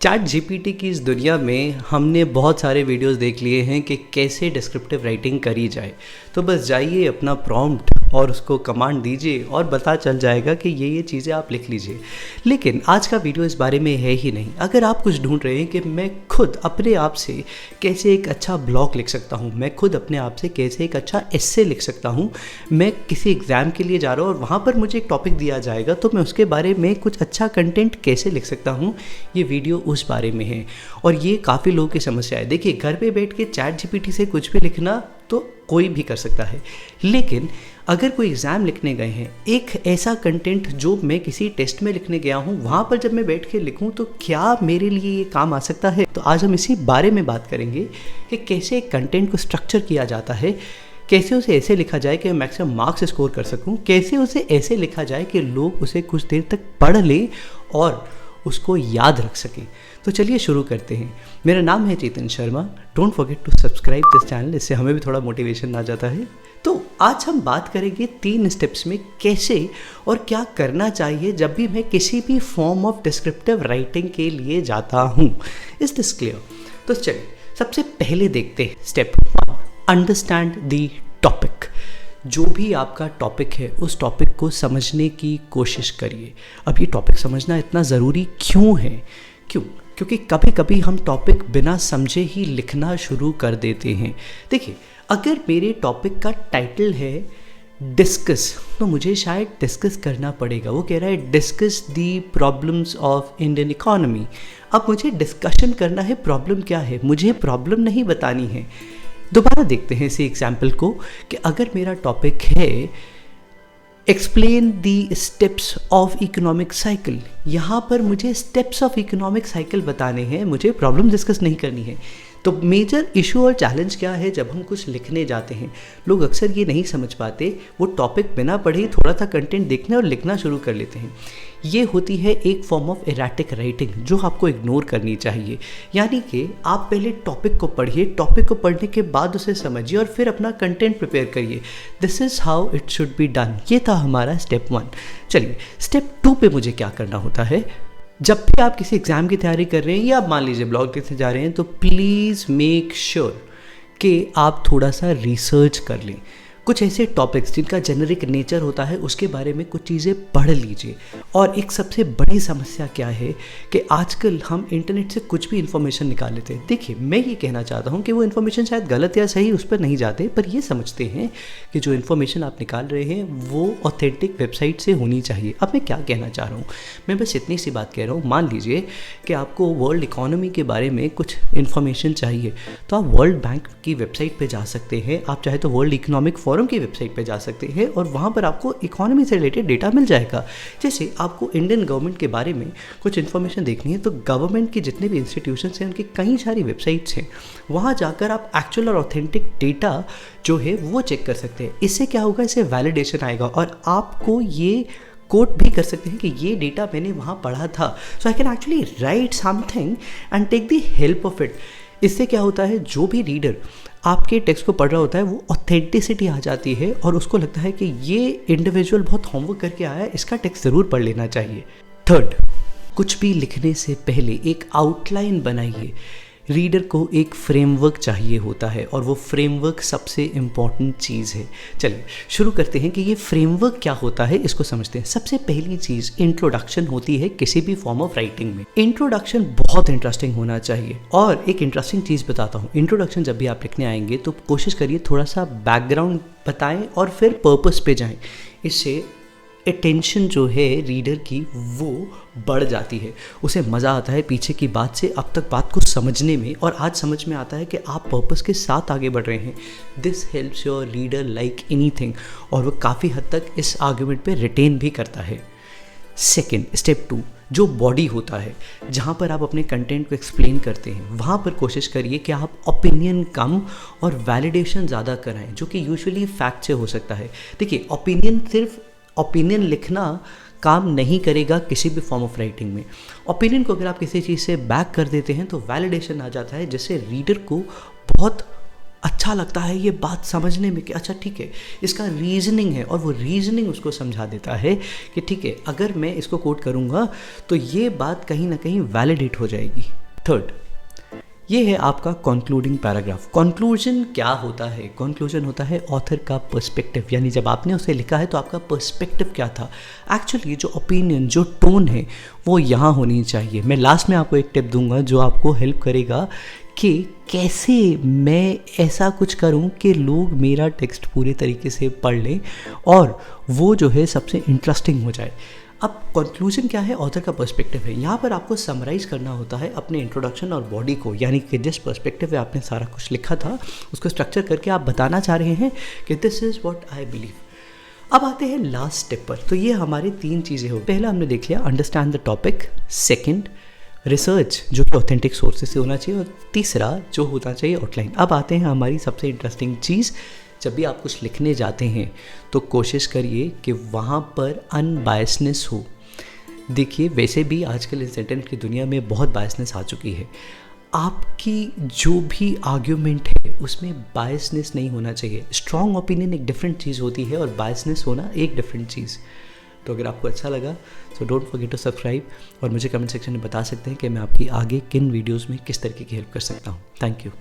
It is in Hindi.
चैट जीपीटी की इस दुनिया में हमने बहुत सारे वीडियोस देख लिए हैं कि कैसे डिस्क्रिप्टिव राइटिंग करी जाए। तो बस जाइए अपना प्रॉम्प्ट और उसको कमांड दीजिए और पता चल जाएगा कि ये चीज़ें आप लिख लीजिए। लेकिन आज का वीडियो इस बारे में है ही नहीं। अगर आप कुछ ढूंढ रहे हैं कि मैं खुद अपने आप से कैसे एक अच्छा ब्लॉग लिख सकता हूँ, मैं खुद अपने आप से कैसे एक अच्छा एस्से लिख सकता हूँ, मैं किसी एग्ज़ाम के लिए जा रहा हूँ और वहाँ पर मुझे एक टॉपिक दिया जाएगा तो मैं उसके बारे में कुछ अच्छा कंटेंट कैसे लिख सकता हूँ, ये वीडियो उस बारे में है। और ये काफ़ी लोगों की समस्या है। देखिए, घर पे बैठ के चैट जीपीटी से कुछ भी लिखना तो कोई भी कर सकता है, लेकिन अगर कोई एग्ज़ाम लिखने गए हैं, एक ऐसा कंटेंट जो मैं किसी टेस्ट में लिखने गया हूँ, वहाँ पर जब मैं बैठ के लिखूँ तो क्या मेरे लिए ये काम आ सकता है। तो आज हम इसी बारे में बात करेंगे कि कैसे एक कंटेंट को स्ट्रक्चर किया जाता है, कैसे उसे ऐसे लिखा जाए कि मैं मैक्सिमम मार्क्स स्कोर कर सकूं, कैसे उसे ऐसे लिखा जाए कि लोग उसे कुछ देर तक पढ़ लें और उसको याद रख सकें। तो चलिए शुरू करते हैं। मेरा नाम है Chetan Sharma. Don't forget to subscribe this channel, इससे हमें भी थोड़ा मोटिवेशन आ जाता है। तो आज हम बात करेंगे 3 स्टेप्स में कैसे और क्या करना चाहिए जब भी मैं किसी भी फॉर्म ऑफ डिस्क्रिप्टिव राइटिंग के लिए जाता हूँ। Is this clear? तो चलिए सबसे पहले देखते हैं स्टेप 1, अंडरस्टैंड द टॉपिक। जो भी आपका टॉपिक है उस टॉपिक को समझने की कोशिश करिए। अब ये टॉपिक समझना इतना ज़रूरी क्यों है? क्योंकि कभी कभी हम टॉपिक बिना समझे ही लिखना शुरू कर देते हैं। देखिए, अगर मेरे टॉपिक का टाइटल है डिस्कस, तो मुझे शायद डिस्कस करना पड़ेगा। वो कह रहा है discuss the problems of Indian economy. अब मुझे डिस्कशन करना है, प्रॉब्लम क्या है, मुझे प्रॉब्लम नहीं बतानी है। दोबारा देखते हैं इसी एग्जाम्पल को कि अगर मेरा टॉपिक है explain the steps of economic cycle, यहाँ पर मुझे स्टेप्स ऑफ इकोनॉमिक साइकिल बताने हैं, मुझे प्रॉब्लम डिस्कस नहीं करनी है। तो मेजर इशू और चैलेंज क्या है जब हम कुछ लिखने जाते हैं? लोग अक्सर ये नहीं समझ पाते, वो टॉपिक बिना पढ़े ही थोड़ा सा कंटेंट देखने और लिखना शुरू कर लेते हैं। ये होती है एक फॉर्म ऑफ एराटिक राइटिंग जो आपको इग्नोर करनी चाहिए। यानी कि आप पहले टॉपिक को पढ़िए, टॉपिक को पढ़ने के बाद उसे समझिए और फिर अपना कंटेंट प्रिपेयर करिए। This is how it should be done. ये था हमारा स्टेप 1। चलिए स्टेप 2 पे मुझे क्या करना होता है। जब भी आप किसी एग्ज़ाम की तैयारी कर रहे हैं या आप मान लीजिए ब्लॉग लिखने जा रहे हैं, तो प्लीज़ मेक श्योर कि आप थोड़ा सा रिसर्च कर लें। कुछ ऐसे टॉपिक्स जिनका जेनरिक नेचर होता है उसके बारे में कुछ चीज़ें पढ़ लीजिए। और एक सबसे बड़ी समस्या क्या है कि आजकल हम इंटरनेट से कुछ भी इन्फॉर्मेशन निकाल लेते हैं। देखिए, मैं ये कहना चाहता हूँ कि वो इन्फॉर्मेशन शायद गलत या सही उस पर नहीं जाते, पर ये समझते हैं कि जो इन्फॉर्मेशन आप निकाल रहे हैं वो ऑथेंटिक वेबसाइट से होनी चाहिए। अब मैं क्या कहना चाह रहा हूँ, मैं बस इतनी सी बात कह रहा हूँ। मान लीजिए कि आपको वर्ल्ड इकोनॉमी के बारे में कुछ इन्फॉर्मेशन चाहिए, तो आप वर्ल्ड बैंक की वेबसाइट पर जा सकते हैं। आप चाहे तो वर्ल्ड इकोनॉमिक फोरम की वेबसाइट पे जा सकते हैं और वहाँ पर आपको इकोनॉमी से रिलेटेड डेटा मिल जाएगा। जैसे आपको इंडियन गवर्नमेंट के बारे में कुछ इन्फॉर्मेशन देखनी है, तो गवर्नमेंट के जितने भी इंस्टीट्यूशंस हैं उनकी कई सारी वेबसाइट्स हैं, वहाँ जाकर आप एक्चुअल और ऑथेंटिक डेटा जो है वो चेक कर सकते हैं। इससे क्या होगा, इससे वैलिडेशन आएगा और आपको ये कोट भी कर सकते हैं कि ये डेटा मैंने वहाँ पढ़ा था, so I can actually write something and take the help of it. इससे क्या होता है, जो भी रीडर आपके टेक्स्ट को पढ़ रहा होता है वो ऑथेंटिसिटी आ जाती है और उसको लगता है कि ये इंडिविजुअल बहुत होमवर्क करके आया है, इसका टेक्स्ट ज़रूर पढ़ लेना चाहिए। 3, कुछ भी लिखने से पहले एक आउटलाइन बनाइए। रीडर को एक फ्रेमवर्क चाहिए होता है और वो फ्रेमवर्क सबसे इम्पॉर्टेंट चीज़ है। चलिए शुरू करते हैं कि ये फ्रेमवर्क क्या होता है, इसको समझते हैं। सबसे पहली चीज़ इंट्रोडक्शन होती है किसी भी फॉर्म ऑफ राइटिंग में। इंट्रोडक्शन बहुत इंटरेस्टिंग होना चाहिए। और एक इंटरेस्टिंग चीज़ बताता हूँ, इंट्रोडक्शन जब भी आप लिखने आएंगे तो कोशिश करिए थोड़ा सा बैकग्राउंड बताएं और फिर पर्पस पे जाएं। इससे अटेंशन जो है रीडर की वो बढ़ जाती है, उसे मज़ा आता है पीछे की बात से अब तक बात को समझने में, और आज समझ में आता है कि आप पर्पस के साथ आगे बढ़ रहे हैं। This helps your reader like anything, और वो काफ़ी हद तक इस आर्ग्यूमेंट पे रिटेन भी करता है। सेकेंड, स्टेप 2, जो बॉडी होता है जहाँ पर आप अपने कंटेंट को एक्सप्लेन करते हैं, वहाँ पर कोशिश करिए कि आप ओपिनियन कम और वैलिडेशन ज़्यादा कराएं, जो कि यूजुअली फैक्ट से हो सकता है। देखिए, ओपिनियन लिखना काम नहीं करेगा किसी भी फॉर्म ऑफ राइटिंग में। ओपिनियन को अगर आप किसी चीज़ से बैक कर देते हैं तो वैलिडेशन आ जाता है, जिससे रीडर को बहुत अच्छा लगता है ये बात समझने में कि अच्छा ठीक है, इसका रीजनिंग है, और वो रीजनिंग उसको समझा देता है कि ठीक है, अगर मैं इसको कोट करूँगा तो ये बात कहीं ना कहीं वैलिडेट हो जाएगी। थर्ड, ये है आपका कंक्लूडिंग पैराग्राफ। कंक्लूजन क्या होता है? कंक्लूजन होता है ऑथर का पर्सपेक्टिव, यानी जब आपने उसे लिखा है तो आपका पर्सपेक्टिव क्या था। एक्चुअली जो ओपिनियन, जो टोन है वो यहाँ होनी चाहिए। मैं लास्ट में आपको एक टिप दूंगा जो आपको हेल्प करेगा कि कैसे मैं ऐसा कुछ करूं कि लोग मेरा टेक्स्ट पूरे तरीके से पढ़ लें और वो जो है सबसे इंटरेस्टिंग हो जाए। अब कंक्लूजन क्या है? ऑथर का पर्सपेक्टिव है। यहाँ पर आपको समराइज़ करना होता है अपने इंट्रोडक्शन और बॉडी को, यानी कि जिस पर्सपेक्टिव में आपने सारा कुछ लिखा था उसको स्ट्रक्चर करके आप बताना चाह रहे हैं कि this is what I believe. अब आते हैं लास्ट स्टेप पर। तो ये हमारे 3 चीज़ें हो। पहला हमने देख लिया understand the topic, second research जो कि ऑथेंटिक सोर्सेज से होना चाहिए, और तीसरा जो होना चाहिए आउटलाइन। अब आते हैं हमारी सबसे इंटरेस्टिंग चीज़, जब भी आप कुछ लिखने जाते हैं तो कोशिश करिए कि वहाँ पर अनबायसनेस हो। देखिए वैसे भी आजकल इस इंटरनेट की दुनिया में बहुत बायसनेस आ चुकी है। आपकी जो भी आर्ग्यूमेंट है उसमें बायसनेस नहीं होना चाहिए। स्ट्रॉन्ग ओपिनियन एक डिफरेंट चीज़ होती है और बायसनेस होना एक डिफरेंट चीज़। तो अगर आपको अच्छा लगा तो डोंट फॉरगेट टू सब्सक्राइब, और मुझे कमेंट सेक्शन में बता सकते हैं कि मैं आपकी आगे किन वीडियोज़ में किस तरीके की हेल्प कर सकता हूँ। Thank you.